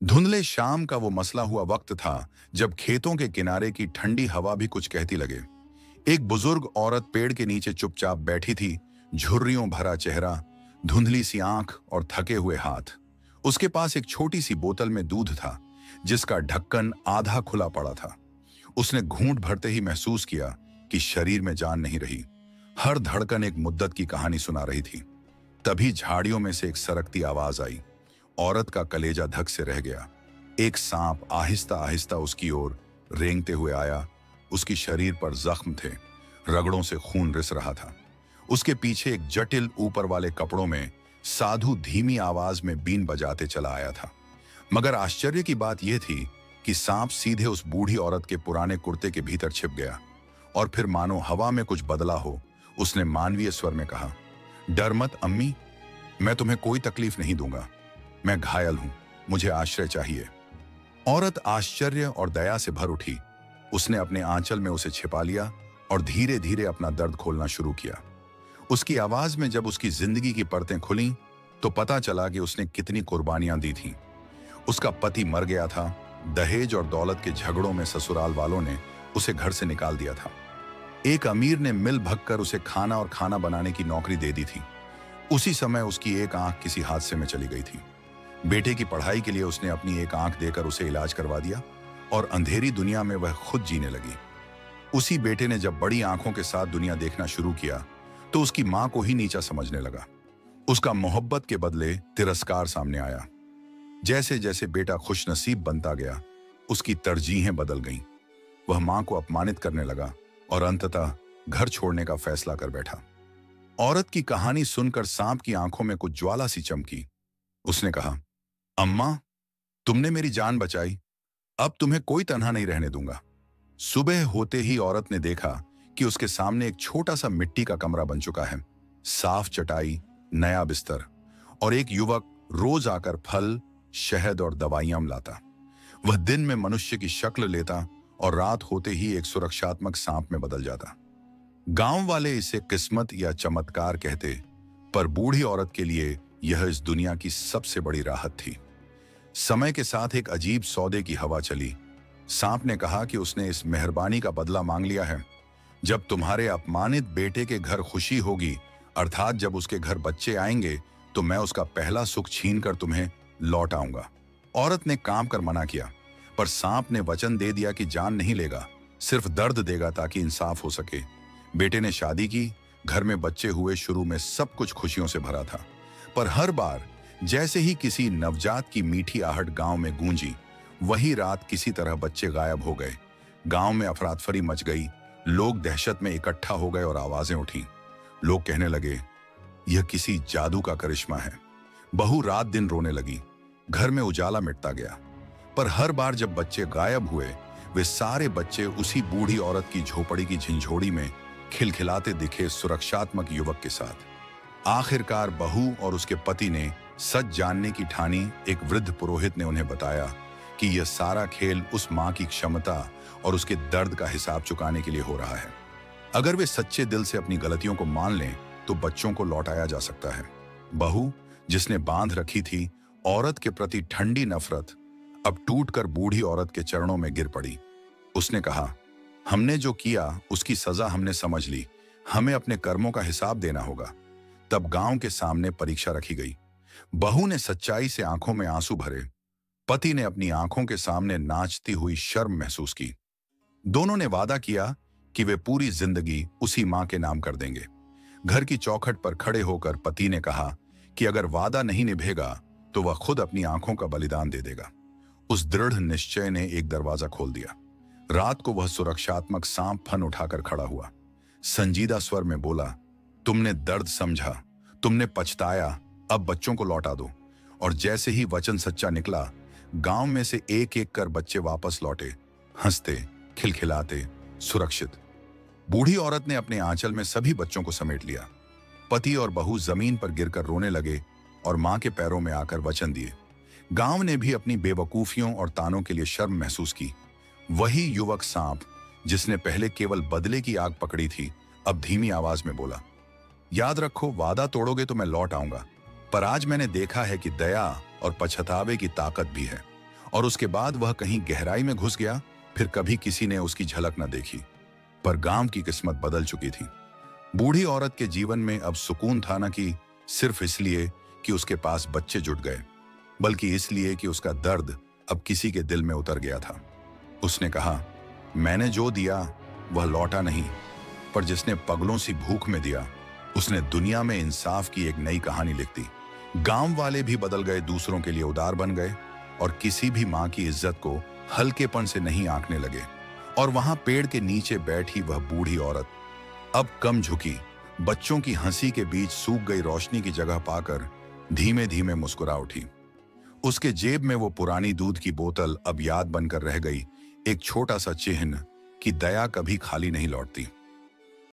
धुंधले शाम का वो मसला हुआ वक्त था जब खेतों के किनारे की ठंडी हवा भी कुछ कहती लगे। एक बुजुर्ग औरत पेड़ के नीचे चुपचाप बैठी थी, झुर्रियों भरा चेहरा, धुंधली सी आंख और थके हुए हाथ। उसके पास एक छोटी सी बोतल में दूध था, जिसका ढक्कन आधा खुला पड़ा था। उसने घूंट भरते ही महसूस किया कि शरीर में जान नहीं रही। हर धड़कन एक मुद्दत की कहानी सुना रही थी। तभी झाड़ियों में से एक सरकती आवाज आई। औरत का कलेजा धक से रह गया। एक सांप आहिस्ता आहिस्ता उसकी ओर रेंगते हुए आया। उसकी शरीर पर जख्म थे, रगड़ों से खून रिस रहा था। उसके पीछे एक जटिल ऊपर वाले कपड़ों में साधु धीमी आवाज में बीन बजाते चला आया था। मगर आश्चर्य की बात यह थी कि सांप सीधे उस बूढ़ी औरत के पुराने कुर्ते के भीतर छिप गया। और फिर मानो हवा में कुछ बदला हो, उसने मानवीय स्वर में कहा, डर मत अम्मी, मैं तुम्हें कोई तकलीफ नहीं दूंगा। मैं घायल हूं, मुझे आश्रय चाहिए। औरत आश्चर्य और दया से भर उठी। उसने अपने आंचल में उसे छिपा लिया और धीरे धीरे अपना दर्द खोलना शुरू किया। उसकी आवाज में जब उसकी जिंदगी की परतें खुलीं, तो पता चला कि उसने कितनी कुर्बानियां दी थीं। उसका पति मर गया था। दहेज और दौलत के झगड़ों में ससुराल वालों ने उसे घर से निकाल दिया था। एक अमीर ने मिल भगकर उसे खाना और खाना बनाने की नौकरी दे दी थी। उसी समय उसकी एक आंख किसी हादसे में चली गई थी। बेटे की पढ़ाई के लिए उसने अपनी एक आंख देकर उसे इलाज करवा दिया और अंधेरी दुनिया में वह खुद जीने लगी। उसी बेटे ने जब बड़ी आंखों के साथ दुनिया देखना शुरू किया, तो उसकी मां को ही नीचा समझने लगा। उसका मोहब्बत के बदले तिरस्कार सामने आया। जैसे जैसे बेटा खुशनसीब बनता गया, उसकी तरजीहें बदल गईं। वह मां को अपमानित करने लगा और अंततः घर छोड़ने का फैसला कर बैठा। औरत की कहानी सुनकर सांप की आंखों में कुछ ज्वाला सी चमकी। उसने कहा, अम्मा, तुमने मेरी जान बचाई, अब तुम्हें कोई तन्हा नहीं रहने दूंगा। सुबह होते ही औरत ने देखा कि उसके सामने एक छोटा सा मिट्टी का कमरा बन चुका है। साफ चटाई, नया बिस्तर और एक युवक रोज आकर फल, शहद और दवाइयां लाता। वह दिन में मनुष्य की शक्ल लेता और रात होते ही एक सुरक्षात्मक सांप में बदल जाता। गांव वाले इसे किस्मत या चमत्कार कहते, पर बूढ़ी औरत के लिए यह इस दुनिया की सबसे बड़ी राहत थी। समय के साथ एक अजीब सौदे की हवा चली। सांप ने कहा कि उसने इस मेहरबानी का बदला मांग लिया है। जब तुम्हारे अपमानित बेटे के घर खुशी होगी, अर्थात जब उसके घर बच्चे आएंगे, तो मैं उसका पहला सुख छीनकर तुम्हें लौट आऊंगा। औरत ने काम कर मना किया, पर सांप ने वचन दे दिया कि जान नहीं लेगा, सिर्फ दर्द देगा ताकि इंसाफ हो सके। बेटे ने शादी की, घर में बच्चे हुए। शुरू में सब कुछ खुशियों से भरा था, पर हर बार जैसे ही किसी नवजात की मीठी आहट गांव में गूंजी, वही रात किसी तरह बच्चे गायब हो गए। गांव में अफरातफरी मच गई। लोग दहशत में इकट्ठा हो गए और आवाजें उठी। लोग कहने लगे, यह किसी जादू का करिश्मा है। बहू रात दिन रोने लगी। घर में उजाला मिटता गया। पर हर बार जब बच्चे गायब हुए, वे सारे बच्चे उसी बूढ़ी औरत की झोपड़ी की झिंझोड़ी में खिलखिलाते दिखे, सुरक्षात्मक युवक के साथ। आखिरकार बहू और उसके पति ने सच जानने की ठानी। एक वृद्ध पुरोहित ने उन्हें बताया कि यह सारा खेल उस मां की क्षमता और उसके दर्द का हिसाब चुकाने के लिए हो रहा है। अगर वे सच्चे दिल से अपनी गलतियों को मान लें, तो बच्चों को लौटाया जा सकता है। बहू, जिसने बांध रखी थी औरत के प्रति ठंडी नफरत, अब टूटकर बूढ़ी औरत के चरणों में गिर पड़ी। उसने कहा, हमने जो किया उसकी सजा हमने समझ ली, हमें अपने कर्मों का हिसाब देना होगा। तब गांव के सामने परीक्षा रखी गई। बहू ने सच्चाई से आंखों में आंसू भरे। पति ने अपनी आंखों के सामने नाचती हुई शर्म महसूस की। दोनों ने वादा किया कि वे पूरी जिंदगी उसी मां के नाम कर देंगे। घर की चौखट पर खड़े होकर पति ने कहा कि अगर वादा नहीं निभेगा, तो वह खुद अपनी आंखों का बलिदान दे देगा। उस दृढ़ निश्चय ने एक दरवाजा खोल दिया। रात को वह सुरक्षात्मक सांप फन उठाकर खड़ा हुआ। संजीदा स्वर में बोला, तुमने दर्द समझा, तुमने पछताया, अब बच्चों को लौटा दो। और जैसे ही वचन सच्चा निकला, गांव में से एक एक कर बच्चे वापस लौटे, हंसते, खिलखिलाते, सुरक्षित। बूढ़ी औरत ने अपने आंचल में सभी बच्चों को समेट लिया। पति और बहू जमीन पर गिरकर रोने लगे और मां के पैरों में आकर वचन दिए। गांव ने भी अपनी बेवकूफियों और तानों के लिए शर्म महसूस की। वही युवक सांप, जिसने पहले केवल बदले की आग पकड़ी थी, अब धीमी आवाज में बोला, याद रखो, वादा तोड़ोगे तो मैं लौट आऊंगा, पर आज मैंने देखा है कि दया और पछतावे की ताकत भी है। और उसके बाद वह कहीं गहराई में घुस गया। फिर कभी किसी ने उसकी झलक न देखी। पर गांव की किस्मत बदल चुकी थी। बूढ़ी औरत के जीवन में अब सुकून था न कि सिर्फ इसलिए कि उसके पास बच्चे जुट गए, बल्कि इसलिए कि उसका दर्द अब किसी के दिल में उतर गया था। उसने कहा, मैंने जो दिया वह लौटा नहीं, पर जिसने पगलों सी भूख में दिया उसने दुनिया में इंसाफ की एक नई कहानी लिख दी। गांव वाले भी बदल गए, दूसरों के लिए उदार बन गए और किसी भी मां की इज्जत को हल्केपन से नहीं आंकने लगे। और वहां पेड़ के नीचे बैठी वह बूढ़ी औरत अब कम झुकी, बच्चों की हंसी के बीच सूख गई रोशनी की जगह पाकर धीमे धीमे मुस्कुरा उठी। उसके जेब में वो पुरानी दूध की बोतल अब याद बनकर रह गई, एक छोटा सा चिन्ह कि दया कभी खाली नहीं लौटती।